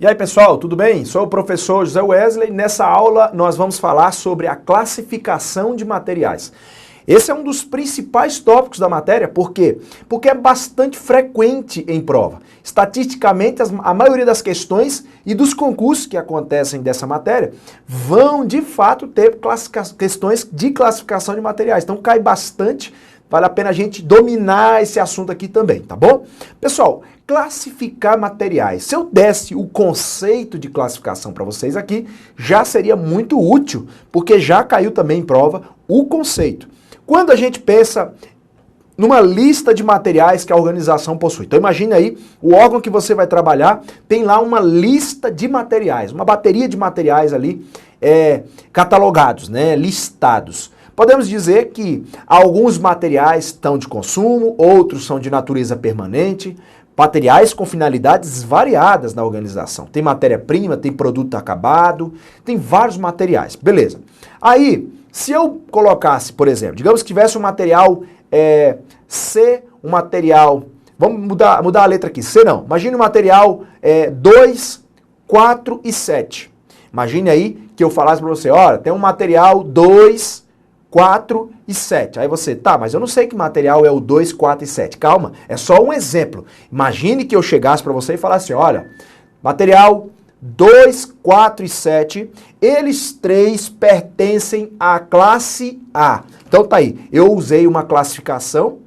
E aí pessoal, tudo bem? Sou o professor José Wesley. Nessa aula nós vamos falar sobre a classificação de materiais. Esse é um dos principais tópicos da matéria, por quê? Porque é bastante frequente em prova. Estatisticamente, a maioria das questões e dos concursos que acontecem dessa matéria vão de fato ter questões de classificação de materiais. Então cai bastante. Vale a pena a gente dominar esse assunto aqui também, tá bom? Pessoal, classificar materiais. Se eu desse o conceito de classificação para vocês aqui, já seria muito útil, porque já caiu também em prova o conceito. Quando a gente pensa numa lista de materiais que a organização possui. Então imagine aí, o órgão que você vai trabalhar tem lá uma lista de materiais, uma bateria de materiais ali catalogados, né, listados. Podemos dizer que alguns materiais estão de consumo, outros são de natureza permanente, materiais com finalidades variadas na organização. Tem matéria-prima, tem produto acabado, tem vários materiais. Beleza. Aí, se eu colocasse, por exemplo, digamos que tivesse um material C, um material... Vamos mudar a letra aqui. C não. Imagine o material 2, 4 e 7. Imagine aí que eu falasse para você, olha, tem um material 2, 4 e 7. Aí você, tá, mas eu não sei que material é o 2, 4 e 7. Calma, é só um exemplo. Imagine que eu chegasse para você e falasse, olha, material 2, 4 e 7, eles três pertencem à classe A. Então tá aí, eu usei uma classificação.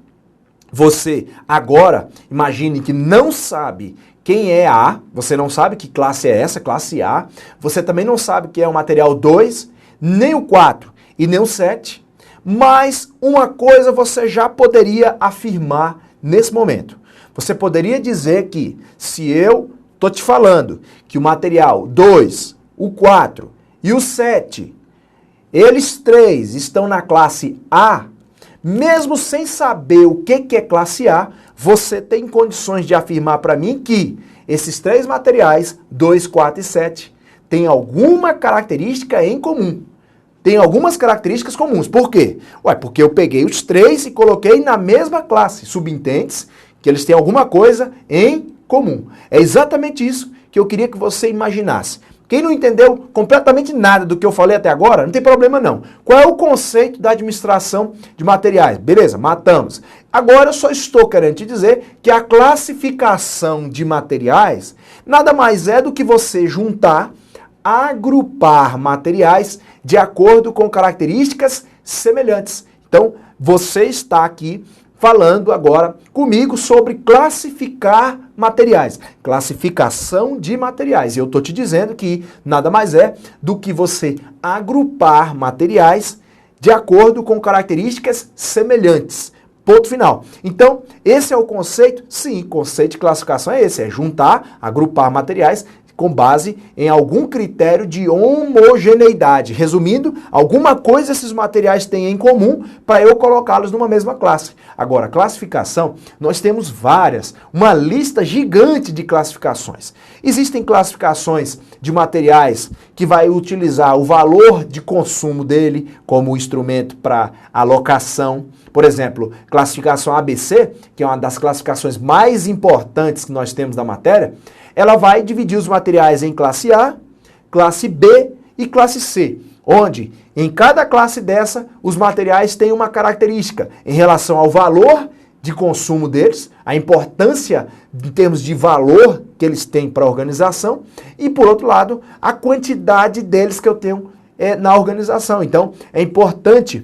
Você agora, imagine que não sabe quem é A, você não sabe que classe é essa, classe A. Você também não sabe que é o material 2, nem o 4 e nem o 7. Mas uma coisa você já poderia afirmar nesse momento. Você poderia dizer que se eu estou te falando que o material 2, o 4 e o 7, eles três estão na classe A, mesmo sem saber o que é classe A, você tem condições de afirmar para mim que esses três materiais, 2, 4 e 7, têm alguma característica em comum. Tem algumas características comuns. Por quê? Ué, porque eu peguei os três e coloquei na mesma classe. Subentende-se que eles têm alguma coisa em comum. É exatamente isso que eu queria que você imaginasse. Quem não entendeu completamente nada do que eu falei até agora, não tem problema não. Qual é o conceito da administração de materiais? Beleza, matamos. Agora eu só estou querendo te dizer que a classificação de materiais nada mais é do que você juntar, agrupar materiais de acordo com características semelhantes. Então, você está aqui falando agora comigo sobre classificar materiais, classificação de materiais. E eu estou te dizendo que nada mais é do que você agrupar materiais de acordo com características semelhantes. Ponto final. Então, esse é o conceito? Sim, o conceito de classificação é esse, é juntar, agrupar materiais com base em algum critério de homogeneidade. Resumindo, alguma coisa esses materiais têm em comum para eu colocá-los numa mesma classe. Agora, classificação, nós temos várias, uma lista gigante de classificações. Existem classificações de materiais que vai utilizar o valor de consumo dele como instrumento para alocação. Por exemplo, classificação ABC, que é uma das classificações mais importantes que nós temos da matéria, ela vai dividir os materiais em classe A, classe B e classe C, onde em cada classe dessa os materiais têm uma característica em relação ao valor de consumo deles, a importância em termos de valor que eles têm para a organização e, por outro lado, a quantidade deles que eu tenho na organização. Então, é importante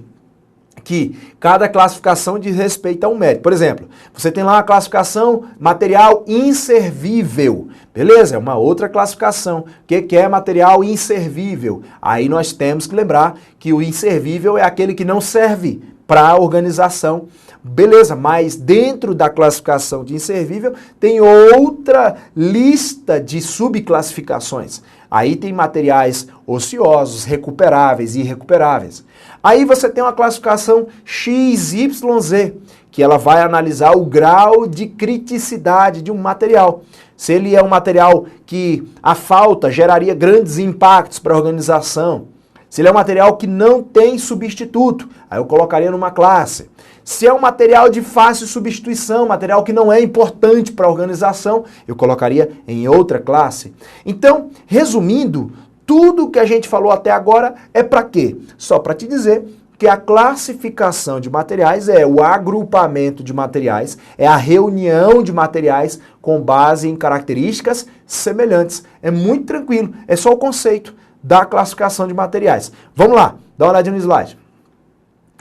que cada classificação diz respeito a um mérito. Por exemplo, você tem lá uma classificação material inservível. Beleza? É uma outra classificação. O que é material inservível? Aí nós temos que lembrar que o inservível é aquele que não serve para a organização. Beleza, mas dentro da classificação de inservível tem outra lista de subclassificações. Aí tem materiais ociosos, recuperáveis e irrecuperáveis. Aí você tem uma classificação XYZ, que ela vai analisar o grau de criticidade de um material. Se ele é um material que a falta geraria grandes impactos para a organização, Se ele é um material que não tem substituto, aí eu colocaria numa classe. Se é um material de fácil substituição, material que não é importante para a organização, eu colocaria em outra classe. Então, resumindo, tudo que a gente falou até agora é para quê? Só para te dizer que a classificação de materiais é o agrupamento de materiais, é a reunião de materiais com base em características semelhantes. É muito tranquilo, é só o conceito da classificação de materiais. Vamos lá, dá uma olhadinha no slide.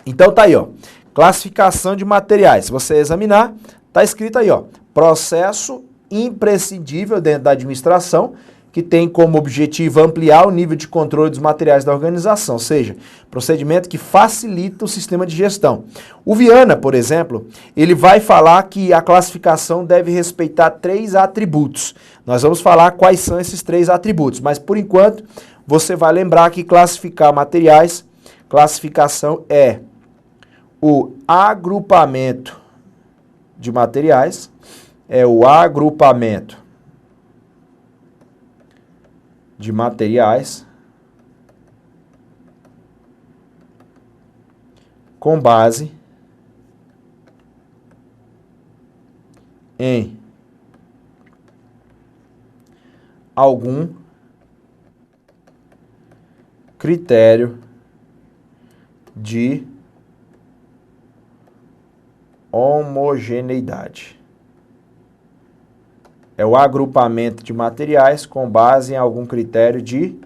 Então tá aí, ó, classificação de materiais. Se você examinar, tá escrito aí, ó, processo imprescindível dentro da administração, que tem como objetivo ampliar o nível de controle dos materiais da organização, ou seja, procedimento que facilita o sistema de gestão. O Viana, por exemplo, ele vai falar que a classificação deve respeitar 3 atributos. Nós vamos falar quais são esses 3 atributos, mas por enquanto você vai lembrar que classificar materiais, classificação é o agrupamento de materiais, é o agrupamento de materiais com base em algum critério de homogeneidade. É o agrupamento de materiais com base em algum critério de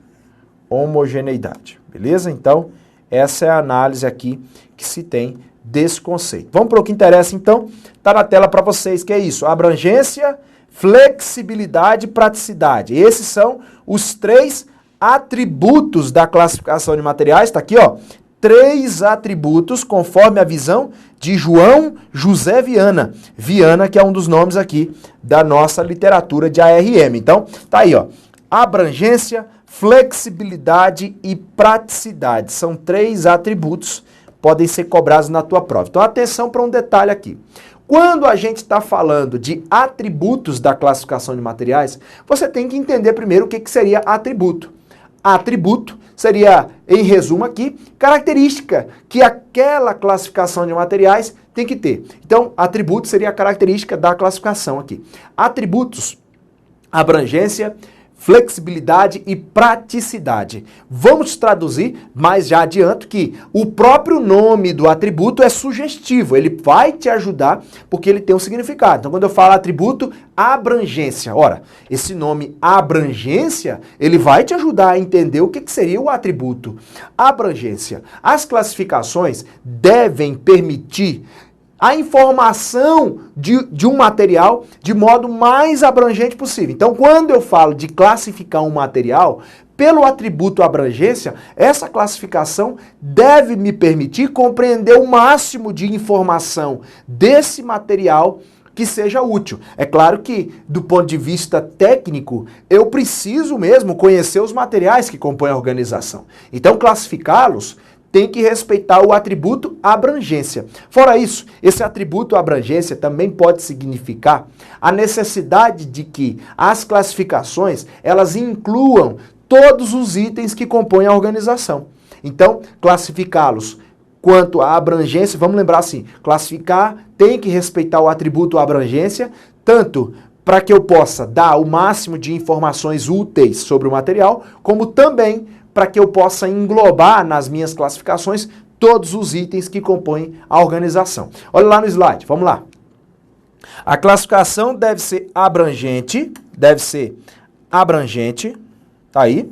homogeneidade. Beleza? Então, essa é a análise aqui que se tem desse conceito. Vamos para o que interessa, então. Está na tela para vocês, que é isso. Abrangência, flexibilidade e praticidade. Esses são os 3 atributos da classificação de materiais. Está aqui, ó. 3 atributos conforme a visão de João José Viana. Viana, que é um dos nomes aqui da nossa literatura de ARM. Então, tá aí, ó. Abrangência, flexibilidade e praticidade. São 3 atributos que podem ser cobrados na tua prova. Então, atenção para um detalhe aqui. Quando a gente está falando de atributos da classificação de materiais, você tem que entender primeiro o que seria atributo. Atributo seria, em resumo aqui, característica que aquela classificação de materiais tem que ter. Então, atributo seria a característica da classificação aqui. Atributos, abrangência, flexibilidade e praticidade. Vamos traduzir, mas já adianto que o próprio nome do atributo é sugestivo, ele vai te ajudar porque ele tem um significado. Então, quando eu falo atributo, abrangência. Ora, esse nome abrangência, ele vai te ajudar a entender o que seria o atributo. Abrangência. As classificações devem permitir a informação de um material de modo mais abrangente possível. Então, quando eu falo de classificar um material, pelo atributo abrangência, essa classificação deve me permitir compreender o máximo de informação desse material que seja útil. É claro que, do ponto de vista técnico, eu preciso mesmo conhecer os materiais que compõem a organização. Então, classificá-los tem que respeitar o atributo abrangência. Fora isso, esse atributo abrangência também pode significar a necessidade de que as classificações, elas incluam todos os itens que compõem a organização. Então, classificá-los quanto à abrangência, vamos lembrar assim, classificar tem que respeitar o atributo abrangência, tanto para que eu possa dar o máximo de informações úteis sobre o material, como também para que eu possa englobar nas minhas classificações todos os itens que compõem a organização. Olha lá no slide, vamos lá. A classificação deve ser abrangente, tá aí,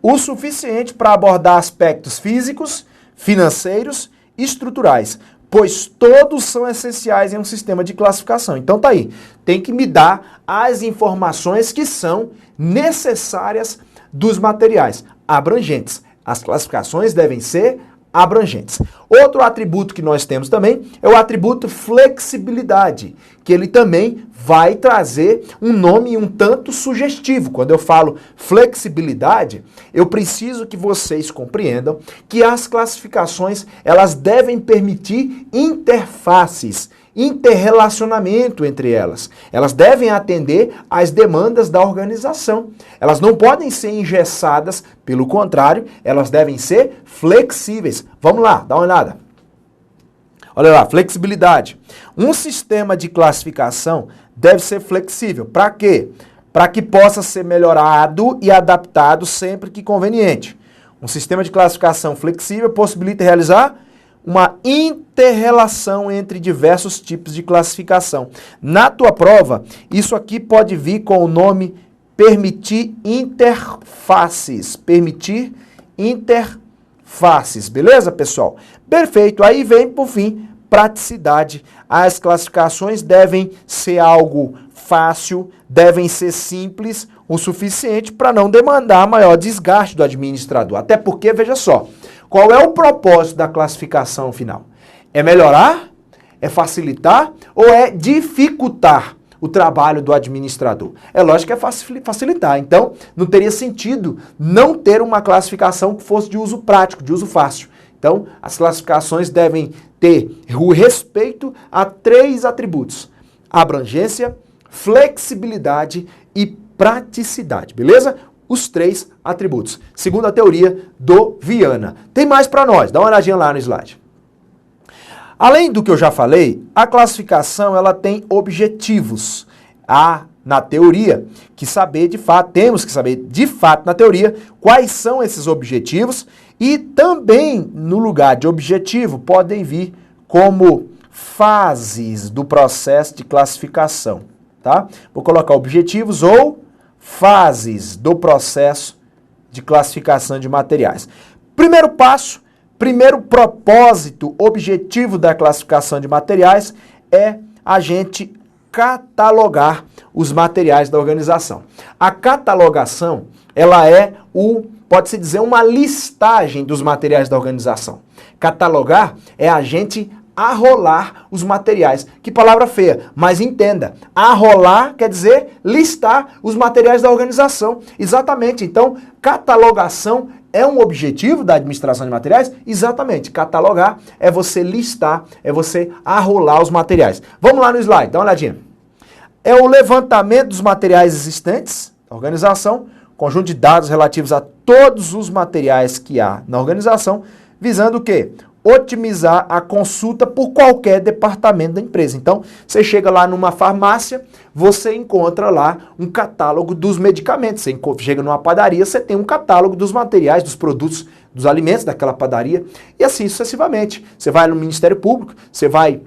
o suficiente para abordar aspectos físicos, financeiros e estruturais, pois todos são essenciais em um sistema de classificação. Então tá aí, tem que me dar as informações que são necessárias dos materiais abrangentes. As classificações devem ser abrangentes. Outro atributo que nós temos também é o atributo flexibilidade, que ele também vai trazer um nome um tanto sugestivo. Quando eu falo flexibilidade, eu preciso que vocês compreendam que as classificações, elas devem permitir interfaces interrelacionamento entre elas. Elas devem atender às demandas da organização. Elas não podem ser engessadas, pelo contrário, elas devem ser flexíveis. Vamos lá, dá uma olhada. Olha lá, flexibilidade. Um sistema de classificação deve ser flexível. Para quê? Para que possa ser melhorado e adaptado sempre que conveniente. Um sistema de classificação flexível possibilita realizar uma inter-relação entre diversos tipos de classificação. Na tua prova, isso aqui pode vir com o nome permitir interfaces. Permitir interfaces. Beleza, pessoal? Perfeito. Aí vem, por fim, praticidade. As classificações devem ser algo fácil, devem ser simples o suficiente para não demandar maior desgaste do administrador. Até porque, veja só, qual é o propósito da classificação final? É melhorar? É facilitar? Ou é dificultar o trabalho do administrador? É lógico que é facilitar. Então, não teria sentido não ter uma classificação que fosse de uso prático, de uso fácil. Então, as classificações devem ter o respeito a 3 atributos: abrangência, flexibilidade e praticidade, beleza? Os 3 atributos, segundo a teoria do Viana. Tem mais para nós, dá uma olhadinha lá no slide. Além do que eu já falei, a classificação ela tem objetivos. Há, na teoria, temos que saber de fato na teoria quais são esses objetivos e também no lugar de objetivo podem vir como fases do processo de classificação, tá? Vou colocar objetivos ou fases do processo de classificação de materiais. Primeiro passo, primeiro propósito, objetivo da classificação de materiais é a gente catalogar os materiais da organização. A catalogação, ela é pode-se dizer, uma listagem dos materiais da organização. Catalogar é a gente arrolar os materiais. Que palavra feia, mas entenda. Arrolar quer dizer listar os materiais da organização. Exatamente. Então, catalogação é um objetivo da administração de materiais? Exatamente. Catalogar é você listar, é você arrolar os materiais. Vamos lá no slide, dá uma olhadinha. É o levantamento dos materiais existentes da organização, conjunto de dados relativos a todos os materiais que há na organização, visando o quê? Otimizar a consulta por qualquer departamento da empresa. Então, você chega lá numa farmácia, você encontra lá um catálogo dos medicamentos. Você chega numa padaria, você tem um catálogo dos materiais, dos produtos, dos alimentos daquela padaria, e assim sucessivamente. Você vai no Ministério Público, você vai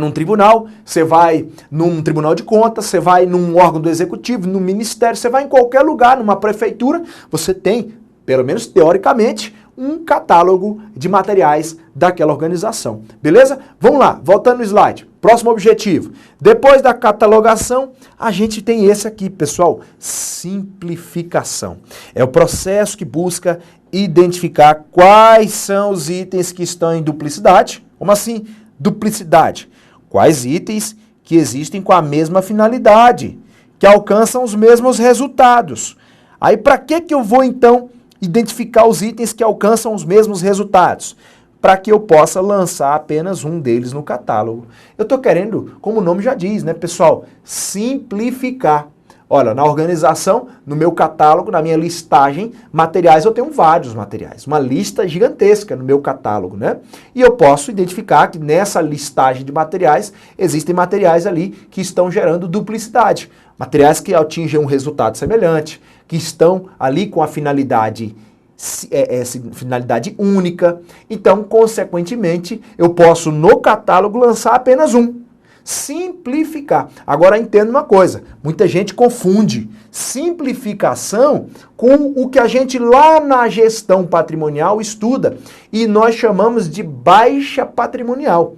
num tribunal, você vai num tribunal de contas, você vai num órgão do executivo, no ministério, você vai em qualquer lugar, numa prefeitura, você tem, pelo menos teoricamente, um catálogo de materiais daquela organização. Beleza? Vamos lá, voltando no slide. Próximo objetivo. Depois da catalogação, a gente tem esse aqui, pessoal, simplificação. É o processo que busca identificar quais são os itens que estão em duplicidade. Como assim? Duplicidade. Quais itens que existem com a mesma finalidade, que alcançam os mesmos resultados. Aí, para que eu vou, então, identificar os itens que alcançam os mesmos resultados? Para que eu possa lançar apenas um deles no catálogo. Eu estou querendo, como o nome já diz, né, pessoal, simplificar. Olha, na organização, no meu catálogo, na minha listagem, materiais, eu tenho vários materiais. Uma lista gigantesca no meu catálogo, né? E eu posso identificar que nessa listagem de materiais, existem materiais ali que estão gerando duplicidade. Materiais que atingem um resultado semelhante, que estão ali com a finalidade única. Então, consequentemente, eu posso no catálogo lançar apenas um. Simplificar. Agora entenda uma coisa, muita gente confunde simplificação com o que a gente lá na gestão patrimonial estuda e nós chamamos de baixa patrimonial.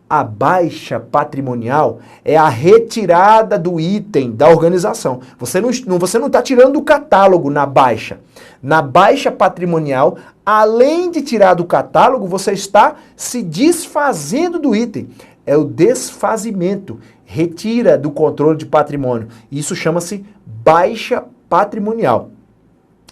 A baixa patrimonial é a retirada do item da organização. Você não está tirando do catálogo na baixa. Na baixa patrimonial, além de tirar do catálogo, você está se desfazendo do item. É o desfazimento, retira do controle de patrimônio. Isso chama-se baixa patrimonial.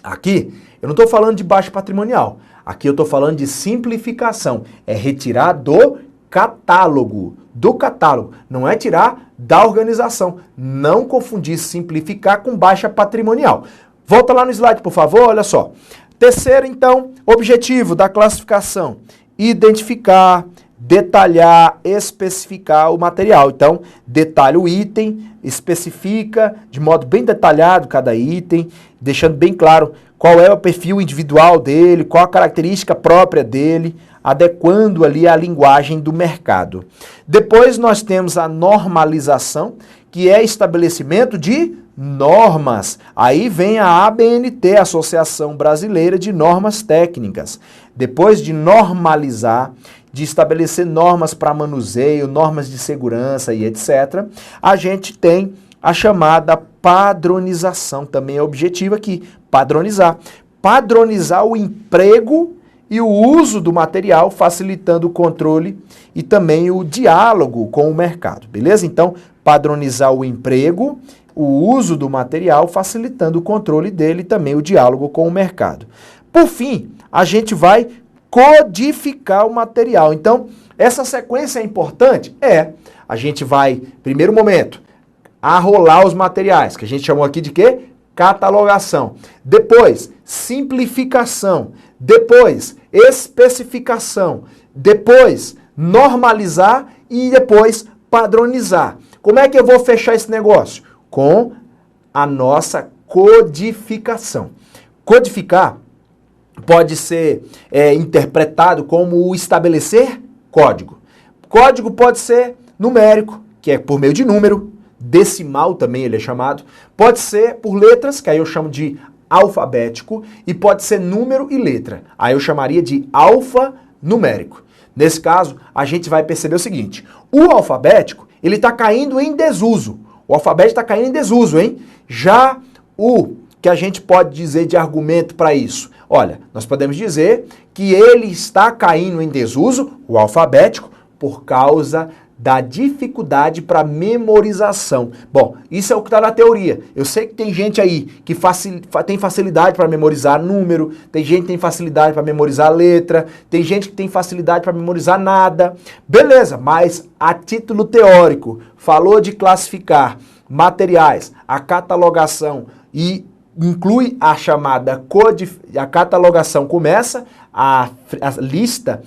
Aqui, eu não estou falando de baixa patrimonial. Aqui eu estou falando de simplificação. É retirar do catálogo, do catálogo, não é tirar da organização. Não confundir simplificar com baixa patrimonial. Volta lá no slide, por favor, olha só. Terceiro, então, objetivo da classificação: identificar, detalhar, especificar o material. Então, detalha o item, especifica de modo bem detalhado cada item, deixando bem claro qual é o perfil individual dele, qual a característica própria dele, adequando ali a linguagem do mercado. Depois nós temos a normalização, que é estabelecimento de normas. Aí vem a ABNT, Associação Brasileira de Normas Técnicas. Depois de normalizar, de estabelecer normas para manuseio, normas de segurança e etc., a gente tem a chamada padronização, também é objetivo aqui, padronizar. Padronizar o emprego e o uso do material, facilitando o controle e também o diálogo com o mercado, beleza? Então, padronizar o emprego, o uso do material, facilitando o controle dele e também o diálogo com o mercado. Por fim, a gente vai codificar o material. Então, essa sequência é importante? A gente vai, primeiro momento, arrolar os materiais, que a gente chamou aqui de quê? Catalogação. Depois, simplificação. Depois, especificação. Depois, normalizar e depois padronizar. Como é que eu vou fechar esse negócio? Com a nossa codificação. Codificar pode ser interpretado como o estabelecer código. Código pode ser numérico, que é por meio de número, decimal também ele é chamado, pode ser por letras, que aí eu chamo de alfabético, e pode ser número e letra, aí eu chamaria de alfanumérico. Nesse caso, a gente vai perceber o seguinte: o alfabético, ele está caindo em desuso. O alfabeto está caindo em desuso, hein? Já o que a gente pode dizer de argumento para isso? Olha, nós podemos dizer que ele está caindo em desuso, o alfabético, por causa da dificuldade para memorização. Bom, isso é o que está na teoria. Eu sei que tem gente aí que tem facilidade para memorizar número, tem gente que tem facilidade para memorizar letra, tem gente que tem facilidade para memorizar nada. Beleza, mas a título teórico, falou de classificar materiais, a catalogação e inclui a chamada a catalogação começa, a lista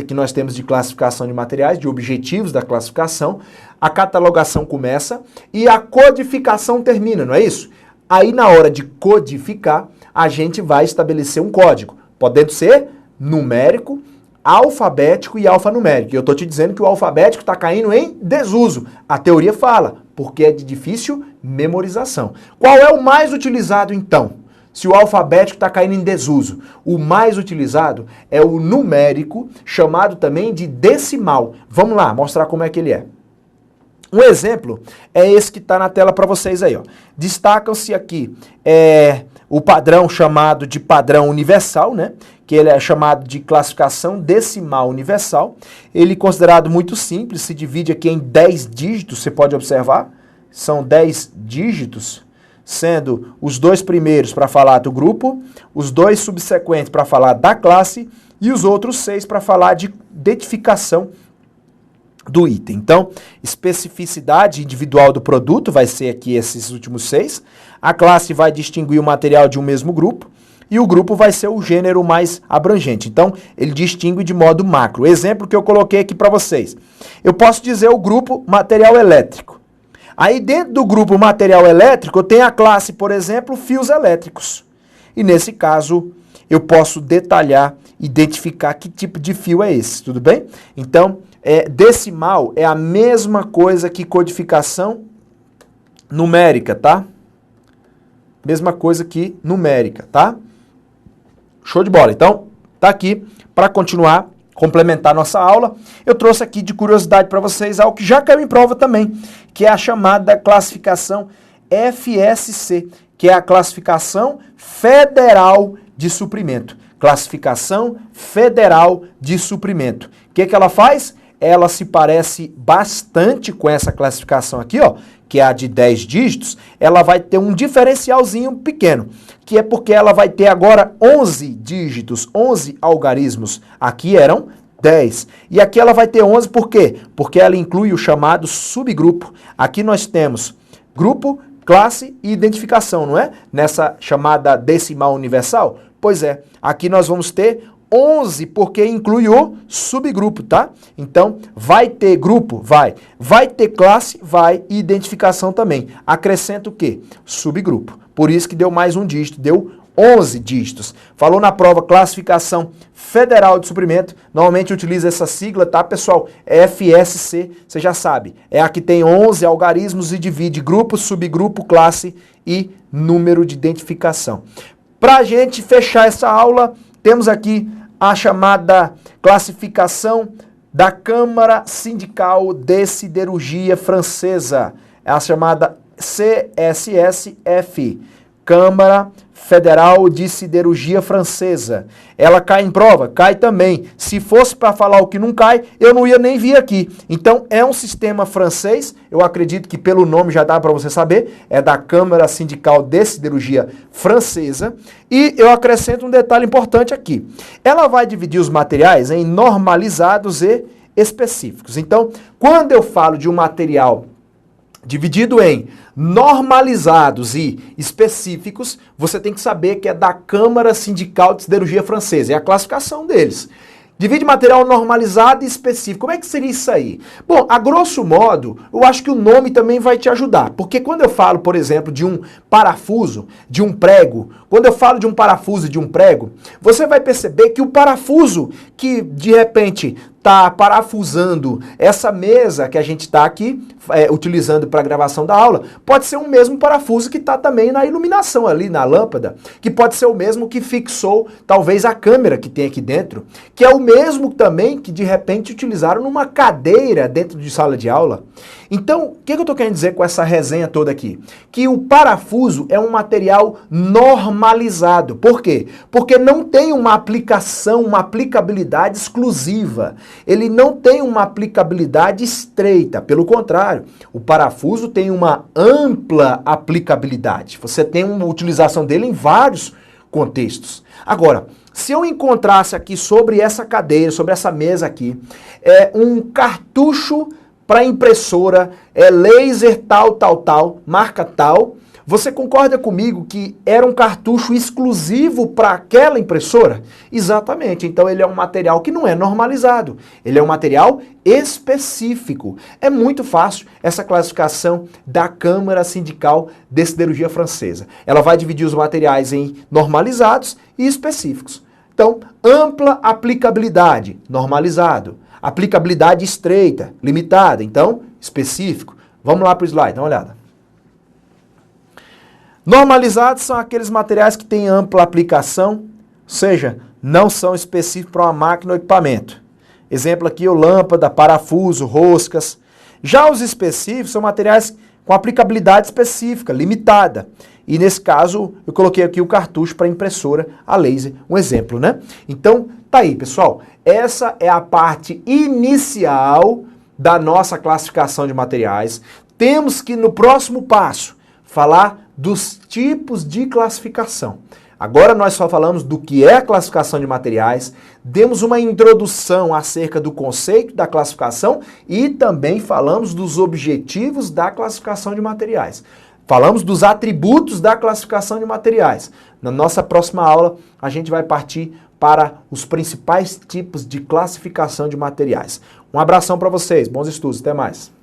que nós temos de classificação de materiais, de objetivos da classificação, a catalogação começa e a codificação termina, não é isso? Aí na hora de codificar, a gente vai estabelecer um código, podendo ser numérico, alfabético e alfanumérico. E eu estou te dizendo que o alfabético está caindo em desuso. A teoria fala, porque é de difícil memorização. Qual é o mais utilizado então? Se o alfabético está caindo em desuso, o mais utilizado é o numérico, chamado também de decimal. Vamos lá, mostrar como é que ele é. Um exemplo é esse que está na tela para vocês aí, ó. Destacam-se aqui o padrão chamado de padrão universal, né? Que ele é chamado de classificação decimal universal. Ele é considerado muito simples, se divide aqui em 10 dígitos, você pode observar. São 10 dígitos, sendo os 2 primeiros para falar do grupo, os 2 subsequentes para falar da classe e os outros 6 para falar de identificação do item. Então, especificidade individual do produto vai ser aqui esses últimos 6. A classe vai distinguir o material de um mesmo grupo e o grupo vai ser o gênero mais abrangente. Então, ele distingue de modo macro. Exemplo que eu coloquei aqui para vocês. Eu posso dizer o grupo material elétrico. Aí dentro do grupo material elétrico, eu tenho a classe, por exemplo, fios elétricos. E nesse caso, eu posso detalhar, identificar que tipo de fio é esse, tudo bem? Então, decimal é a mesma coisa que codificação numérica, tá? Mesma coisa que numérica, tá? Show de bola. Então, tá aqui para continuar, complementar nossa aula. Eu trouxe aqui de curiosidade para vocês algo que já caiu em prova também, que é a chamada classificação FSC, que é a classificação federal de suprimento. Classificação federal de suprimento. O que ela faz? Ela se parece bastante com essa classificação aqui, ó, que é a de 10 dígitos. Ela vai ter um diferencialzinho pequeno, que é porque ela vai ter agora 11 dígitos, 11 algarismos. Aqui eram 10. E aqui ela vai ter 11 por quê? Porque ela inclui o chamado subgrupo. Aqui nós temos grupo, classe e identificação, não é? Nessa chamada decimal universal? Pois é, aqui nós vamos ter 11 porque inclui o subgrupo, tá? Então, vai ter grupo? Vai. Vai ter classe? Vai. E identificação também. Acrescenta o quê? Subgrupo. Por isso que deu mais um dígito, deu 11 dígitos. Falou na prova Classificação Federal de Suprimento, normalmente utiliza essa sigla, tá, pessoal? FSC, você já sabe. É a que tem 11 algarismos e divide grupo, subgrupo, classe e número de identificação. Pra gente fechar essa aula, temos aqui a chamada classificação da Câmara Sindical de Siderurgia Francesa. É a chamada CSSF, Câmara Federal de Siderurgia Francesa. Ela cai em prova? Cai também. Se fosse para falar o que não cai, eu não ia nem vir aqui. Então, é um sistema francês, eu acredito que pelo nome já dá para você saber, é da Câmara Sindical de Siderurgia Francesa. E eu acrescento um detalhe importante aqui. Ela vai dividir os materiais em normalizados e específicos. Então, quando eu falo de um material dividido em normalizados e específicos, você tem que saber que é da Câmara Sindical de Siderurgia Francesa, é a classificação deles. Divide material normalizado e específico. Como é que seria isso aí? Bom, a grosso modo, eu acho que o nome também vai te ajudar. Porque quando eu falo, por exemplo, de um parafuso, de um prego, quando eu falo de um parafuso e de um prego, você vai perceber que o parafuso que, de repente, está parafusando essa mesa que a gente está aqui utilizando para a gravação da aula, pode ser o mesmo parafuso que está também na iluminação ali, na lâmpada, que pode ser o mesmo que fixou talvez a câmera que tem aqui dentro, que é o mesmo também que de repente utilizaram numa cadeira dentro de sala de aula. Então, o que eu estou querendo dizer com essa resenha toda aqui? Que o parafuso é um material normalizado. Por quê? Porque não tem uma aplicação, uma aplicabilidade exclusiva. Ele não tem uma aplicabilidade estreita. Pelo contrário, o parafuso tem uma ampla aplicabilidade. Você tem uma utilização dele em vários contextos. Agora, se eu encontrasse aqui sobre essa cadeira, sobre essa mesa aqui, um cartucho para impressora, laser tal, marca tal, você concorda comigo que era um cartucho exclusivo para aquela impressora? Exatamente, então ele é um material que não é normalizado, ele é um material específico. É muito fácil essa classificação da Câmara Sindical de Siderurgia Francesa. Ela vai dividir os materiais em normalizados e específicos. Então, ampla aplicabilidade, normalizado. Aplicabilidade estreita, limitada, então, específico. Vamos lá para o slide, dá uma olhada. Normalizados são aqueles materiais que têm ampla aplicação, ou seja, não são específicos para uma máquina ou equipamento. Exemplo aqui, lâmpada, parafuso, roscas. Já os específicos são materiais com aplicabilidade específica, limitada. E nesse caso, eu coloquei aqui o cartucho para impressora a laser, um exemplo, né? Então, tá aí, pessoal. Essa é a parte inicial da nossa classificação de materiais. Temos que, no próximo passo, falar dos tipos de classificação. Agora nós só falamos do que é a classificação de materiais, demos uma introdução acerca do conceito da classificação e também falamos dos objetivos da classificação de materiais. Falamos dos atributos da classificação de materiais. Na nossa próxima aula, a gente vai partir para os principais tipos de classificação de materiais. Um abração para vocês, bons estudos, até mais.